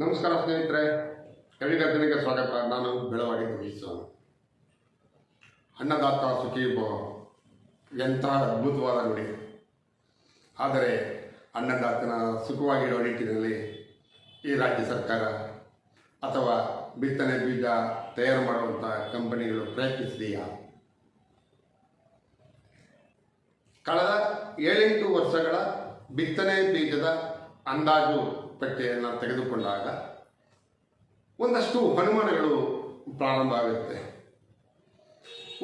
ನಮಸ್ಕಾರ ಸ್ನೇಹಿತರೆ, ಕವಿಗರ್ಜನೆಗೆ ಸ್ವಾಗತ. ನಾನು ಬೆಳವಾಡಿ ಸ್ವಾಮಿ. ಅನ್ನದಾತ ಸುಖೀ ಭವ ಎಂತಹ ಅದ್ಭುತವಾದ ನುಡಿ. ಆದರೆ ಅನ್ನದಾತನ ಸುಖವಾಗಿರುವ ನಿಟ್ಟಿನಲ್ಲಿ ಈ ರಾಜ್ಯ ಸರ್ಕಾರ ಅಥವಾ ಬಿತ್ತನೆ ಬೀಜ ತಯಾರು ಮಾಡುವಂಥ ಕಂಪನಿಗಳು ಪ್ರಯತ್ನಿಸಿದೆಯಾ? ಕಳೆದ 7-8 ವರ್ಷಗಳ ಬಿತ್ತನೆ ಬೀಜದ ಅಂದಾಜು ಪಟ್ಟಿಯನ್ನು ತೆಗೆದುಕೊಂಡಾಗ ಒಂದಷ್ಟು ಅನುಮಾನಗಳು ಪ್ರಾರಂಭ ಆಗುತ್ತೆ.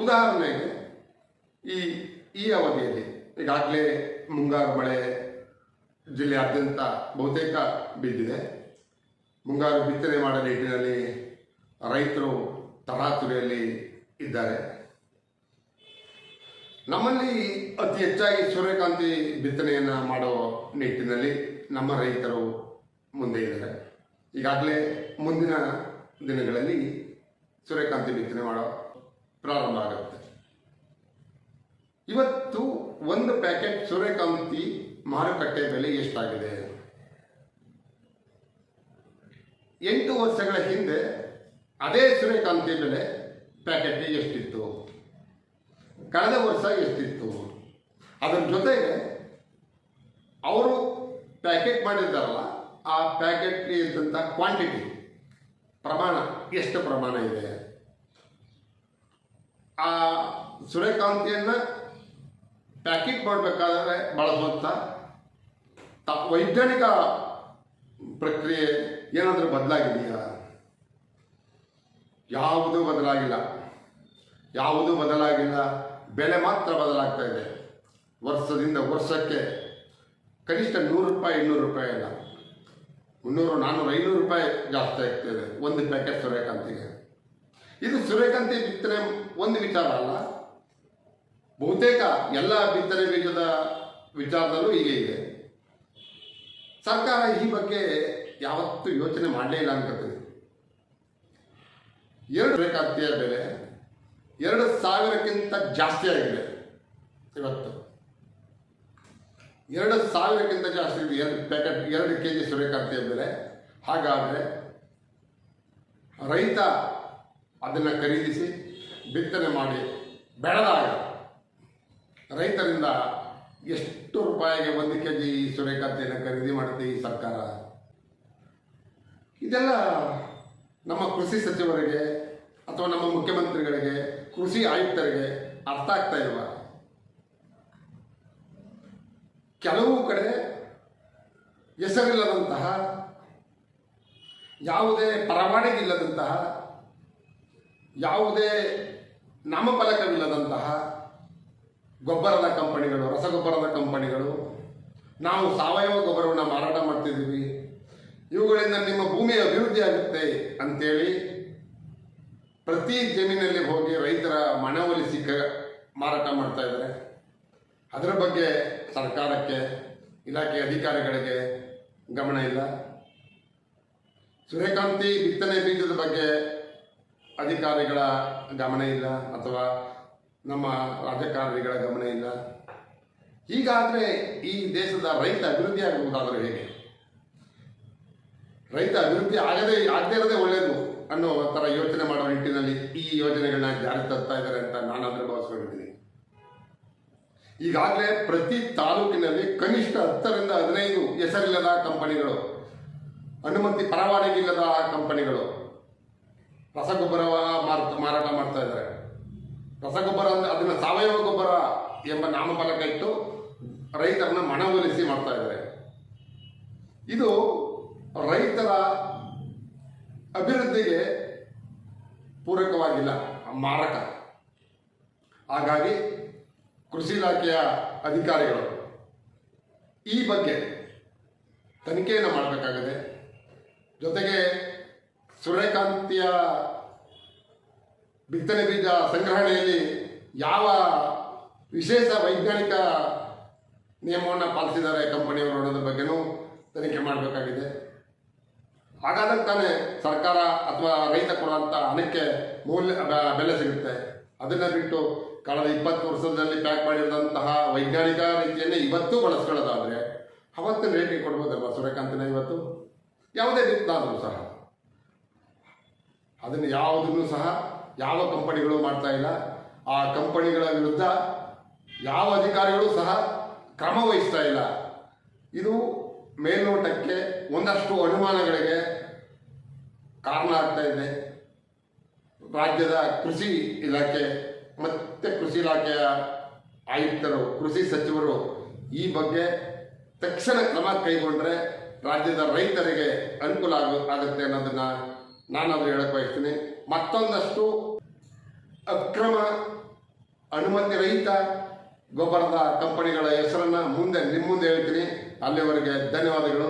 ಉದಾಹರಣೆಗೆ ಈ ಅವಧಿಯಲ್ಲಿ ಈಗಾಗಲೇ ಮುಂಗಾರು ಮಳೆ ಜಿಲ್ಲೆಯಾದ್ಯಂತ ಬಹುತೇಕ ಬಿದ್ದಿದೆ. ಮುಂಗಾರು ಬಿತ್ತನೆ ಮಾಡೋ ನಿಟ್ಟಿನಲ್ಲಿ ರೈತರು ತರಾತುರಿಯಲ್ಲಿ ಇದ್ದಾರೆ. ನಮ್ಮಲ್ಲಿ ಅತಿ ಹೆಚ್ಚಾಗಿ ಸೂರ್ಯಕಾಂತಿ ಬಿತ್ತನೆಯನ್ನು ಮಾಡೋ ನಿಟ್ಟಿನಲ್ಲಿ ನಮ್ಮ ರೈತರು ಮುಂದೆ ಇದ್ದಾರೆ. ಈಗಾಗಲೇ ಮುಂದಿನ ದಿನಗಳಲ್ಲಿ ಸೂರ್ಯಕಾಂತಿ ಬಿತ್ತನೆ ಮಾಡೋ ಪ್ರಾರಂಭ ಆಗುತ್ತೆ. ಇವತ್ತು ಒಂದು ಪ್ಯಾಕೆಟ್ ಸೂರ್ಯಕಾಂತಿ ಮಾರುಕಟ್ಟೆ ಬೆಲೆ ಎಷ್ಟಾಗಿದೆ? 8 ವರ್ಷಗಳ ಹಿಂದೆ ಅದೇ ಸೂರ್ಯಕಾಂತಿ ಬೆಲೆ ಪ್ಯಾಕೆಟ್ಗೆ ಎಷ್ಟಿತ್ತು? ಕಳೆದ ವರ್ಷ ಎಷ್ಟಿತ್ತು? ಅದರ ಜೊತೆಗೆ ಅವರು ಪ್ಯಾಕೆಟ್ ಮಾಡಿದ್ದಾರಲ್ಲ, ಆ ಪ್ಯಾಕೆಟ್ಗೆ ಇದ್ದಂಥ ಕ್ವಾಂಟಿಟಿ ಪ್ರಮಾಣ ಎಷ್ಟು ಪ್ರಮಾಣ ಇದೆ? ಆ ಸೂರ್ಯಕಾಂತಿಯನ್ನು ಪ್ಯಾಕೆಟ್ ಮಾಡಬೇಕಾದ್ರೆ ಬಳಸುವಂಥ ವೈಜ್ಞಾನಿಕ ಪ್ರಕ್ರಿಯೆ ಏನಾದರೂ ಬದಲಾಗಿದೆಯಾ? ಯಾವುದೂ ಬದಲಾಗಿಲ್ಲ. ಬೆಲೆ ಮಾತ್ರ ಬದಲಾಗ್ತಾ ಇದೆ. ವರ್ಷದಿಂದ ವರ್ಷಕ್ಕೆ ಕನಿಷ್ಠ 100 ರೂಪಾಯಿ 200 ರೂಪಾಯಿ ಅಲ್ಲ, 300 400 500 ರೂಪಾಯಿ ಜಾಸ್ತಿ ಆಗ್ತಾಯಿದೆ ಒಂದು ಪ್ಯಾಕೆಟ್ ಸೂರ್ಯಕಾಂತಿಗೆ. ಇದು ಸೂರ್ಯಕಾಂತಿ ಬಿತ್ತನೆ ಒಂದು ವಿಚಾರ ಅಲ್ಲ, ಬಹುತೇಕ ಎಲ್ಲ ಬಿತ್ತನೆ ಬೀಜದ ವಿಚಾರದಲ್ಲೂ ಹೀಗೆ ಇದೆ. ಸರ್ಕಾರ ಈ ಬಗ್ಗೆ ಯಾವತ್ತೂ ಯೋಚನೆ ಮಾಡಲೇ ಇಲ್ಲ ಅನ್ಕೋತೀನಿ. ಸೂರ್ಯಕಾಂತಿಯ ಬೆಲೆ 2000ಕ್ಕಿಂತ ಜಾಸ್ತಿ ಆಗಿದೆ. ಇವತ್ತು 2000ಕ್ಕಿಂತ ಜಾಸ್ತಿ ಇದೆ 2 kg ಸೂರ್ಯಕಾಂತಿಯ ಬೆಲೆ. ಹಾಗಾದರೆ ರೈತ ಅದನ್ನು ಖರೀದಿಸಿ ಬಿತ್ತನೆ ಮಾಡಿ ಬೆಳೆದಾಗ ರೈತರಿಂದ ಎಷ್ಟು ರೂಪಾಯಿಗೆ 1 kg ಸೂರ್ಯಕಾಂತಿಯನ್ನು ಖರೀದಿ ಮಾಡುತ್ತೆ ಈ ಸರ್ಕಾರ? ಇದೆಲ್ಲ ನಮ್ಮ ಕೃಷಿ ಸಚಿವರಿಗೆ ಅಥವಾ ನಮ್ಮ ಮುಖ್ಯಮಂತ್ರಿಗಳಿಗೆ, ಕೃಷಿ ಆಯುಕ್ತರಿಗೆ ಅರ್ಥ ಆಗ್ತಾ ಇಲ್ವಾ? ಕೆಲವು ಕಡೆ ಹೆಸರಿಲ್ಲದಂತಹ, ಯಾವುದೇ ಪರವಾನಗಿಲ್ಲದಂತಹ, ಯಾವುದೇ ನಾಮಫಲಕವಿಲ್ಲದಂತಹ ಗೊಬ್ಬರದ ಕಂಪನಿಗಳು, ರಸಗೊಬ್ಬರದ ಕಂಪನಿಗಳು, ನಾವು ಸಾವಯವ ಗೊಬ್ಬರವನ್ನು ಮಾರಾಟ ಮಾಡ್ತಿದ್ದೀವಿ, ಇವುಗಳಿಂದ ನಿಮ್ಮ ಭೂಮಿ ಅಭಿವೃದ್ಧಿ ಆಗುತ್ತೆ ಅಂತೇಳಿ ಪ್ರತಿ ಜಮೀನಲ್ಲಿ ಹೋಗಿ ರೈತರ ಮನವೊಲಿಸಿ ಮಾರಾಟ ಮಾಡ್ತಾ ಇದ್ದಾರೆ. ಅದರ ಬಗ್ಗೆ ಸರ್ಕಾರಕ್ಕೆ, ಇಲಾಖೆ ಅಧಿಕಾರಿಗಳಿಗೆ ಗಮನ ಇಲ್ಲ. ಸೂರ್ಯಕಾಂತಿ ಬಿತ್ತನೆ ಬೀಜದ ಬಗ್ಗೆ ಅಧಿಕಾರಿಗಳ ಗಮನ ಇಲ್ಲ, ಅಥವಾ ನಮ್ಮ ರಾಜಕಾರಣಿಗಳ ಗಮನ ಇಲ್ಲ. ಹೀಗಾದರೆ ಈ ದೇಶದ ರೈತ ಅಭಿವೃದ್ಧಿ ಆಗುವುದಾದರೂ ಹೇಗೆ? ರೈತ ಅಭಿವೃದ್ಧಿ ಆಗದೇ ಇರೋದೇ ಒಳ್ಳೆಯದು ಅನ್ನೋ ಥರ ಯೋಚನೆ ಮಾಡೋ ನಿಟ್ಟಿನಲ್ಲಿ ಈ ಯೋಜನೆಗಳನ್ನ ಜಾರಿ ತರ್ತಾ ಇದ್ದಾರೆ ಅಂತ ನಾನು ಅದನ್ನು ಭಾವಿಸ್ಕೊಂಡಿದ್ದೀನಿ. ಈಗಾಗಲೇ ಪ್ರತಿ ತಾಲೂಕಿನಲ್ಲಿ ಕನಿಷ್ಠ 10 ರಿಂದ 15 ಹೆಸರಿಲ್ಲದ ಕಂಪನಿಗಳು, ಅನುಮತಿ ಪರವಾನಗಿ ಇಲ್ಲದ ಕಂಪನಿಗಳು ರಸಗೊಬ್ಬರ ಮಾರಾಟ ಮಾಡ್ತಾ ಇದ್ದಾರೆ. ರಸಗೊಬ್ಬರ ಅಂದರೆ ಅದನ್ನು ಸಾವಯವ ಗೊಬ್ಬರ ಎಂಬ ನಾಮಫಲಕ ಇಟ್ಟು ರೈತರನ್ನ ಮನವೊಲಿಸಿ ಮಾಡ್ತಾ ಇದ್ದಾರೆ. ಇದು ರೈತರ ಅಭಿವೃದ್ಧಿಗೆ ಪೂರಕವಾಗಿಲ್ಲ, ಮಾರಕ. ಹಾಗಾಗಿ ಕೃಷಿ ಇಲಾಖೆಯ ಅಧಿಕಾರಿಗಳು ಈ ಬಗ್ಗೆ ತನಿಖೆಯನ್ನು ಮಾಡಬೇಕಾಗಿದೆ. ಜೊತೆಗೆ ಸೂರ್ಯಕಾಂತಿಯ ಬಿತ್ತನೆ ಬೀಜ ಸಂಗ್ರಹಣೆಯಲ್ಲಿ ಯಾವ ವಿಶೇಷ ವೈಜ್ಞಾನಿಕ ನಿಯಮವನ್ನು ಪಾಲಿಸಿದ್ದಾರೆ ಕಂಪನಿಯವರು ಅನ್ನೋದ್ರ ಬಗ್ಗೆನೂ ತನಿಖೆ ಮಾಡಬೇಕಾಗಿದೆ. ಹಾಗಾದರೆ ತಾನೇ ಸರ್ಕಾರ ಅಥವಾ ರೈತ ಕೊಡುವಂಥ ಹಣಕ್ಕೆ ಬೆಲೆ ಸಿಗುತ್ತೆ. ಅದನ್ನು ಬಿಟ್ಟು ಕಳೆದ 20 ವರ್ಷದಲ್ಲಿ ಪ್ಯಾಕ್ ಮಾಡಿದಂತಹ ವೈಜ್ಞಾನಿಕ ರೀತಿಯನ್ನೇ ಇವತ್ತು ಬಳಸ್ಕೊಳ್ಳೋದಾದರೆ ಅವತ್ತಿನ ರೇಟಿಗೆ ಕೊಡ್ಬೋದಲ್ವ ಸೂರ್ಯಕಾಂತಿನ? ಇವತ್ತು ಯಾವುದೇ ಬಿತ್ತನಾದರೂ ಸಹ ಅದನ್ನು ಯಾವುದನ್ನು ಸಹ ಯಾವ ಕಂಪನಿಗಳು ಮಾಡ್ತಾ ಇಲ್ಲ. ಆ ಕಂಪನಿಗಳ ವಿರುದ್ಧ ಯಾವ ಅಧಿಕಾರಿಗಳು ಸಹ ಕ್ರಮ ವಹಿಸ್ತಾ ಇಲ್ಲ. ಇದು ಮೇಲ್ನೋಟಕ್ಕೆ ಒಂದಷ್ಟು ಅನುಮಾನಗಳಿಗೆ ಕಾರಣ ಆಗ್ತಾ ಇದೆ. ರಾಜ್ಯದ ಕೃಷಿ ಇಲಾಖೆ ಮತ್ತು ಕೃಷಿ ಇಲಾಖೆಯ ಆಯುಕ್ತರು, ಕೃಷಿ ಸಚಿವರು ಈ ಬಗ್ಗೆ ತಕ್ಷಣ ಕ್ರಮ ಕೈಗೊಂಡ್ರೆ ರಾಜ್ಯದ ರೈತರಿಗೆ ಅನುಕೂಲ ಆಗುತ್ತೆ ಅನ್ನೋದನ್ನು ನಾನು ಹೇಳಕ್ಕೆ ಬಯಸ್ತೀನಿ. ಮತ್ತೊಂದಷ್ಟು ಅಕ್ರಮ ಅನುಮತಿ ರಹಿತ ಗೊಬ್ಬರದ ಕಂಪನಿಗಳ ಹೆಸರನ್ನು ನಿಮ್ಮ ಮುಂದೆ ಹೇಳ್ತೀನಿ. ಅಲ್ಲಿವರೆಗೆ ಧನ್ಯವಾದಗಳು.